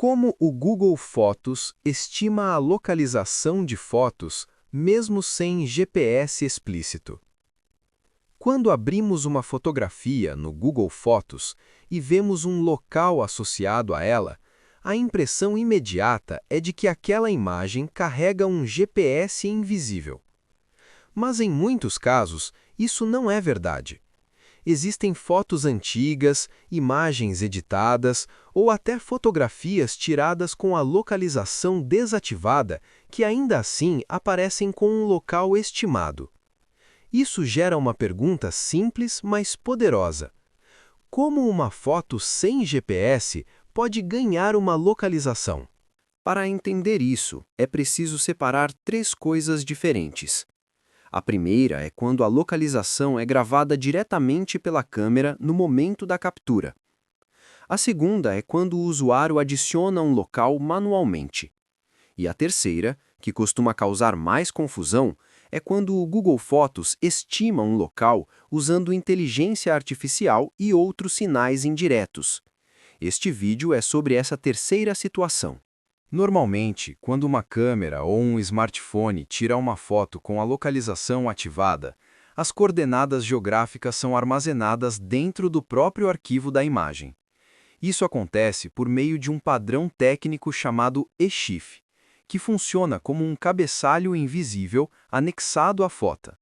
Como o Google Fotos estima a localização de fotos mesmo sem GPS explícito? Quando abrimos uma fotografia no Google Fotos e vemos um local associado a ela, a impressão imediata é de que aquela imagem carrega um GPS invisível. Mas em muitos casos, isso não é verdade. Existem fotos antigas, imagens editadas ou até fotografias tiradas com a localização desativada que ainda assim aparecem com um local estimado. Isso gera uma pergunta simples, mas poderosa. Como uma foto sem GPS pode ganhar uma localização? Para entender isso, é preciso separar três coisas diferentes. A primeira é quando a localização é gravada diretamente pela câmera no momento da captura. A segunda é quando o usuário adiciona um local manualmente. E a terceira, que costuma causar mais confusão, é quando o Google Fotos estima um local usando inteligência artificial e outros sinais indiretos. Este vídeo é sobre essa terceira situação. Normalmente, quando uma câmera ou um smartphone tira uma foto com a localização ativada, as coordenadas geográficas são armazenadas dentro do próprio arquivo da imagem. Isso acontece por meio de um padrão técnico chamado EXIF, que funciona como um cabeçalho invisível anexado à foto.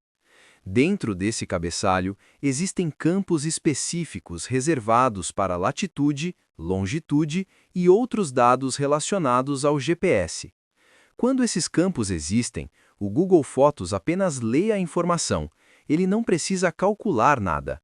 Dentro desse cabeçalho, existem campos específicos reservados para latitude, longitude e outros dados relacionados ao GPS. Quando esses campos existem, o Google Fotos apenas lê a informação, ele não precisa calcular nada.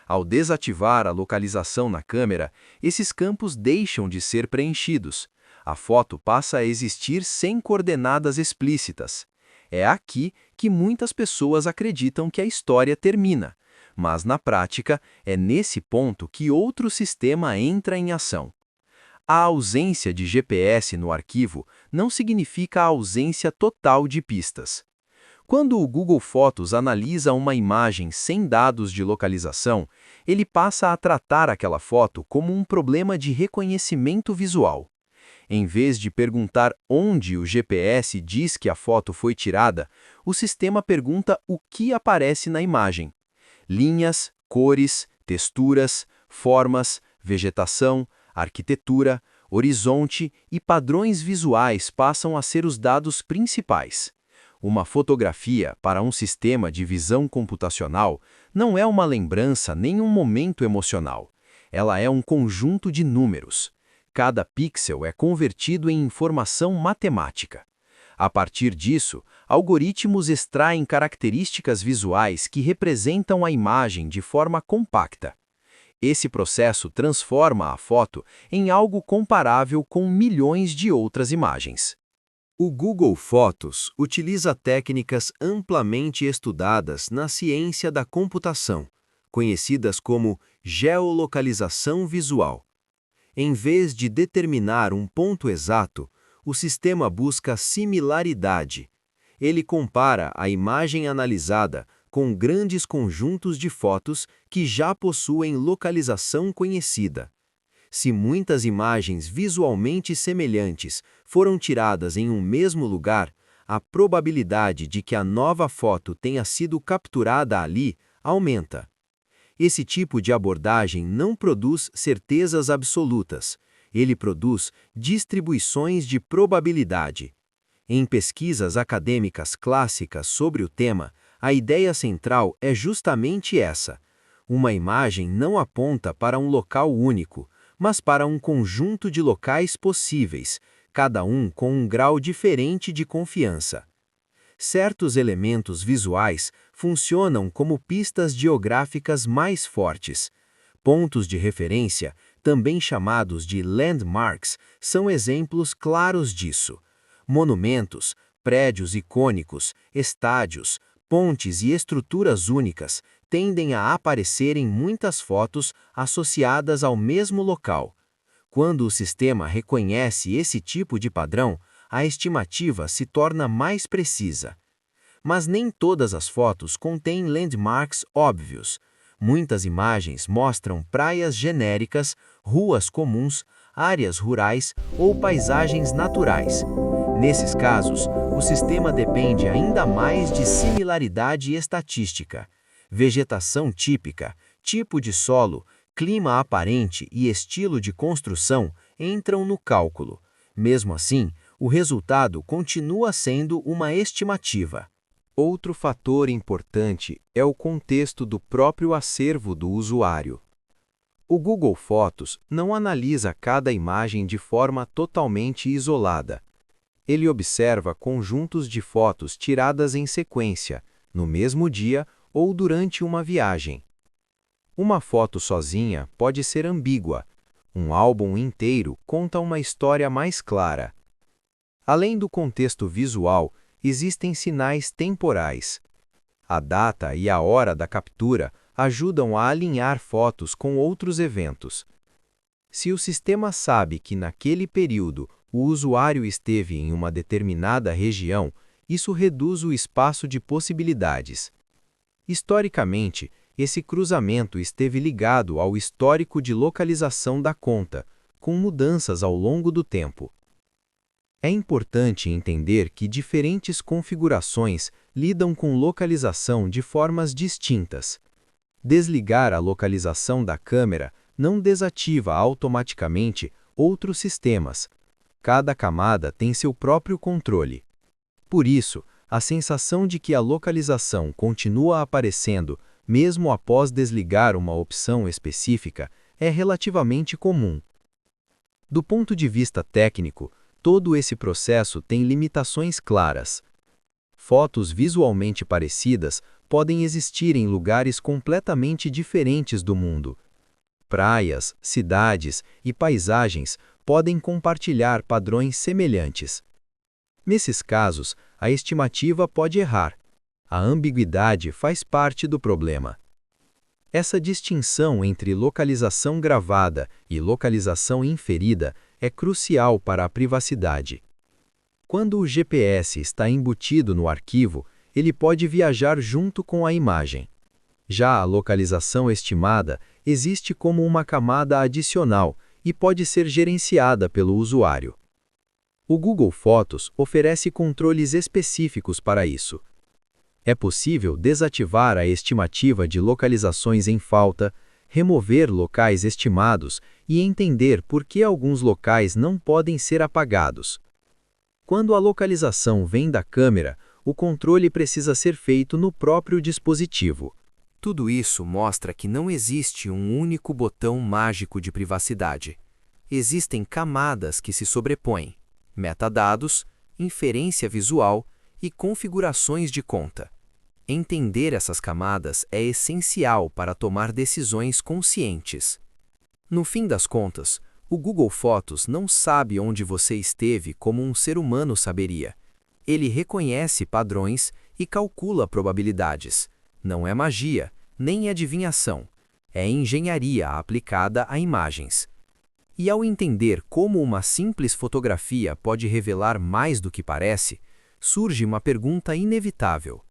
Ao desativar a localização na câmera, esses campos deixam de ser preenchidos. A foto passa a existir sem coordenadas explícitas. É aqui que muitas pessoas acreditam que a história termina, mas na prática é nesse ponto que outro sistema entra em ação. A ausência de GPS no arquivo não significa a ausência total de pistas. Quando o Google Fotos analisa uma imagem sem dados de localização, ele passa a tratar aquela foto como um problema de reconhecimento visual. Em vez de perguntar onde o GPS diz que a foto foi tirada, o sistema pergunta o que aparece na imagem. Linhas, cores, texturas, formas, vegetação, arquitetura, horizonte e padrões visuais passam a ser os dados principais. Uma fotografia, para um sistema de visão computacional, não é uma lembrança nem um momento emocional. Ela é um conjunto de números. Cada pixel é convertido em informação matemática. A partir disso, algoritmos extraem características visuais que representam a imagem de forma compacta. Esse processo transforma a foto em algo comparável com milhões de outras imagens. O Google Fotos utiliza técnicas amplamente estudadas na ciência da computação, conhecidas como geolocalização visual. Em vez de determinar um ponto exato, o sistema busca similaridade. Ele compara a imagem analisada com grandes conjuntos de fotos que já possuem localização conhecida. Se muitas imagens visualmente semelhantes foram tiradas em um mesmo lugar, a probabilidade de que a nova foto tenha sido capturada ali aumenta. Esse tipo de abordagem não produz certezas absolutas, ele produz distribuições de probabilidade. Em pesquisas acadêmicas clássicas sobre o tema, a ideia central é justamente essa. Uma imagem não aponta para um local único, mas para um conjunto de locais possíveis, cada um com um grau diferente de confiança. Certos elementos visuais funcionam como pistas geográficas mais fortes. Pontos de referência, também chamados de landmarks, são exemplos claros disso. Monumentos, prédios icônicos, estádios, pontes e estruturas únicas tendem a aparecer em muitas fotos associadas ao mesmo local. Quando o sistema reconhece esse tipo de padrão, a estimativa se torna mais precisa. Mas nem todas as fotos contêm landmarks óbvios. Muitas imagens mostram praias genéricas, ruas comuns, áreas rurais ou paisagens naturais. Nesses casos, o sistema depende ainda mais de similaridade estatística. Vegetação típica, tipo de solo, clima aparente e estilo de construção entram no cálculo. Mesmo assim, o resultado continua sendo uma estimativa. Outro fator importante é o contexto do próprio acervo do usuário. O Google Fotos não analisa cada imagem de forma totalmente isolada. Ele observa conjuntos de fotos tiradas em sequência, no mesmo dia ou durante uma viagem. Uma foto sozinha pode ser ambígua. Um álbum inteiro conta uma história mais clara. Além do contexto visual, existem sinais temporais. A data e a hora da captura ajudam a alinhar fotos com outros eventos. Se o sistema sabe que naquele período o usuário esteve em uma determinada região, isso reduz o espaço de possibilidades. Historicamente, esse cruzamento esteve ligado ao histórico de localização da conta, com mudanças ao longo do tempo. É importante entender que diferentes configurações lidam com localização de formas distintas. Desligar a localização da câmera não desativa automaticamente outros sistemas. Cada camada tem seu próprio controle. Por isso, a sensação de que a localização continua aparecendo mesmo após desligar uma opção específica é relativamente comum. Do ponto de vista técnico, todo esse processo tem limitações claras. Fotos visualmente parecidas podem existir em lugares completamente diferentes do mundo. Praias, cidades e paisagens podem compartilhar padrões semelhantes. Nesses casos, a estimativa pode errar. A ambiguidade faz parte do problema. Essa distinção entre localização gravada e localização inferida é crucial para a privacidade. Quando o GPS está embutido no arquivo, ele pode viajar junto com a imagem. Já a localização estimada existe como uma camada adicional e pode ser gerenciada pelo usuário. O Google Fotos oferece controles específicos para isso. É possível desativar a estimativa de localizações em falta, remover locais estimados e entender por que alguns locais não podem ser apagados. Quando a localização vem da câmera, o controle precisa ser feito no próprio dispositivo. Tudo isso mostra que não existe um único botão mágico de privacidade. Existem camadas que se sobrepõem: metadados, inferência visual e configurações de conta. Entender essas camadas é essencial para tomar decisões conscientes. No fim das contas, o Google Fotos não sabe onde você esteve como um ser humano saberia. Ele reconhece padrões e calcula probabilidades. Não é magia, nem adivinhação. É engenharia aplicada a imagens. E ao entender como uma simples fotografia pode revelar mais do que parece, surge uma pergunta inevitável.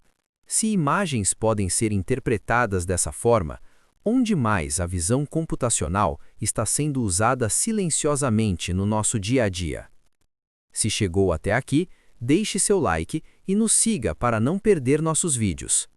Se imagens podem ser interpretadas dessa forma, onde mais a visão computacional está sendo usada silenciosamente no nosso dia a dia? Se chegou até aqui, deixe seu like e nos siga para não perder nossos vídeos.